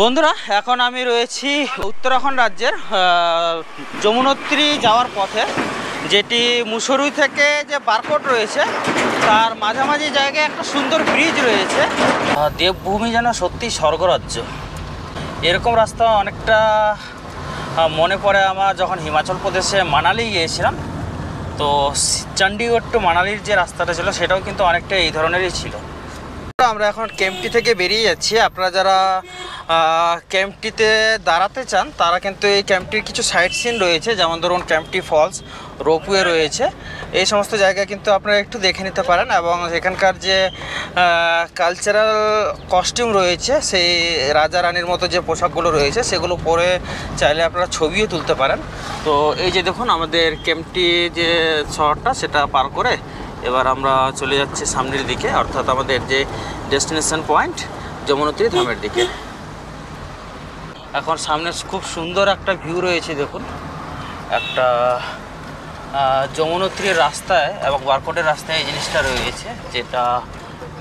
বন্ধুরা, এখন আমি রয়েছি উত্তরাখণ্ড রাজ্যের যমুনোত্রী যাওয়ার পথে, যেটি মুসরুই থেকে যে বারকোট রয়েছে তার মাঝামাঝি জায়গায় একটা সুন্দর ব্রিজ রয়েছে। দেবভূমি যেন সত্যি স্বর্গরাজ্য। এরকম রাস্তা অনেকটা মনে পড়ে আমার যখন হিমাচল প্রদেশে মানালি গিয়েছিলাম। তো চণ্ডীগড় টু মানালির যে রাস্তাটা ছিল সেটাও কিন্তু অনেকটা এই ধরনেরই ছিল। আমরা এখন কেম্পটি থেকে বেরিয়ে যাচ্ছি। আপনারা যারা ক্যাম্পটিতে দাঁড়াতে চান তারা কিন্তু এই ক্যাম্পটির কিছু সাইট সিন রয়েছে, যেমন ধরুন ক্যাম্পটি ফলস, রোপওয়ে রয়েছে। এই সমস্ত জায়গা কিন্তু আপনারা একটু দেখে নিতে পারেন, এবং এখানকার যে কালচারাল কস্টিউম রয়েছে, সেই রাজা রানীর মতো যে পোশাকগুলো রয়েছে সেগুলো পরে চাইলে আপনারা ছবিও তুলতে পারেন। তো এই যে দেখুন, আমাদের ক্যাম্পটি যে শহরটা সেটা পার করে এবার আমরা চলে যাচ্ছি সামনের দিকে, অর্থাৎ আমাদের যে ডেস্টিনেশন পয়েন্ট যমুনোত্রী ধামের দিকে। এখন সামনে খুব সুন্দর একটা ভিউ রয়েছে। দেখুন, একটা যমুনোত্রীর রাস্তায় এবং বারকোটের রাস্তায় এই জিনিসটা রয়েছে, যেটা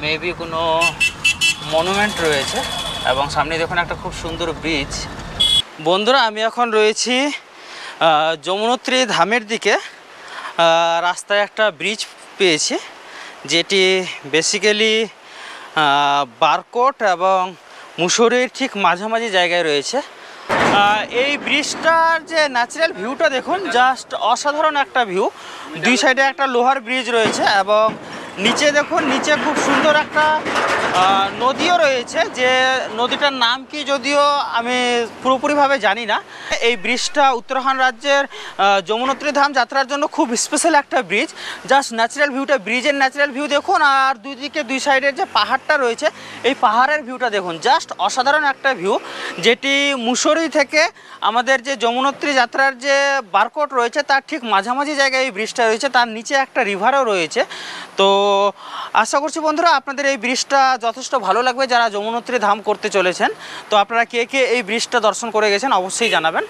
মেবি কোনো মনুমেন্ট রয়েছে, এবং সামনে দেখুন একটা খুব সুন্দর ব্রিজ। বন্ধুরা, আমি এখন রয়েছি যমুনোত্রী ধামের দিকে। রাস্তায় একটা ব্রিজ পেয়েছি, যেটি বেসিক্যালি বারকোট এবং মুসুরির ঠিক মাঝামাঝি জায়গায় রয়েছে। এই ব্রিজটার যে ন্যাচারাল ভিউটা দেখুন, জাস্ট অসাধারণ একটা ভিউ। দুই সাইডে একটা লোহার ব্রিজ রয়েছে, এবং নিচে দেখুন, নিচে খুব সুন্দর একটা নদীও রয়েছে। যে নদীটার নাম কি যদিও আমি পুরোপুরিভাবে জানি না। এই ব্রিজটা উত্তরাখণ্ড রাজ্যের যমুনোত্রী ধাম যাত্রার জন্য খুব স্পেশাল একটা ব্রিজ। জাস্ট ন্যাচারাল ভিউটা, ব্রিজের ন্যাচারাল ভিউ দেখুন, আর দুই সাইডের যে পাহাড়টা রয়েছে এই পাহাড়ের ভিউটা দেখুন, জাস্ট অসাধারণ একটা ভিউ। যেটি মুসুরি থেকে আমাদের যে যমুনোত্রী যাত্রার যে বারকোট রয়েছে তার ঠিক মাঝামাঝি জায়গায় এই ব্রিজটা রয়েছে, তার নিচে একটা রিভারও রয়েছে। তো আশা করছি বন্ধুরা আপনাদের এই ব্রিজটা যথেষ্ট ভালো লাগবে যারা যমুনোত্রী ধাম করতে চলেছেন। তো আপনারা কে কে এই ব্রিজটা দর্শন করে গেছেন অবশ্যই জানাবেন।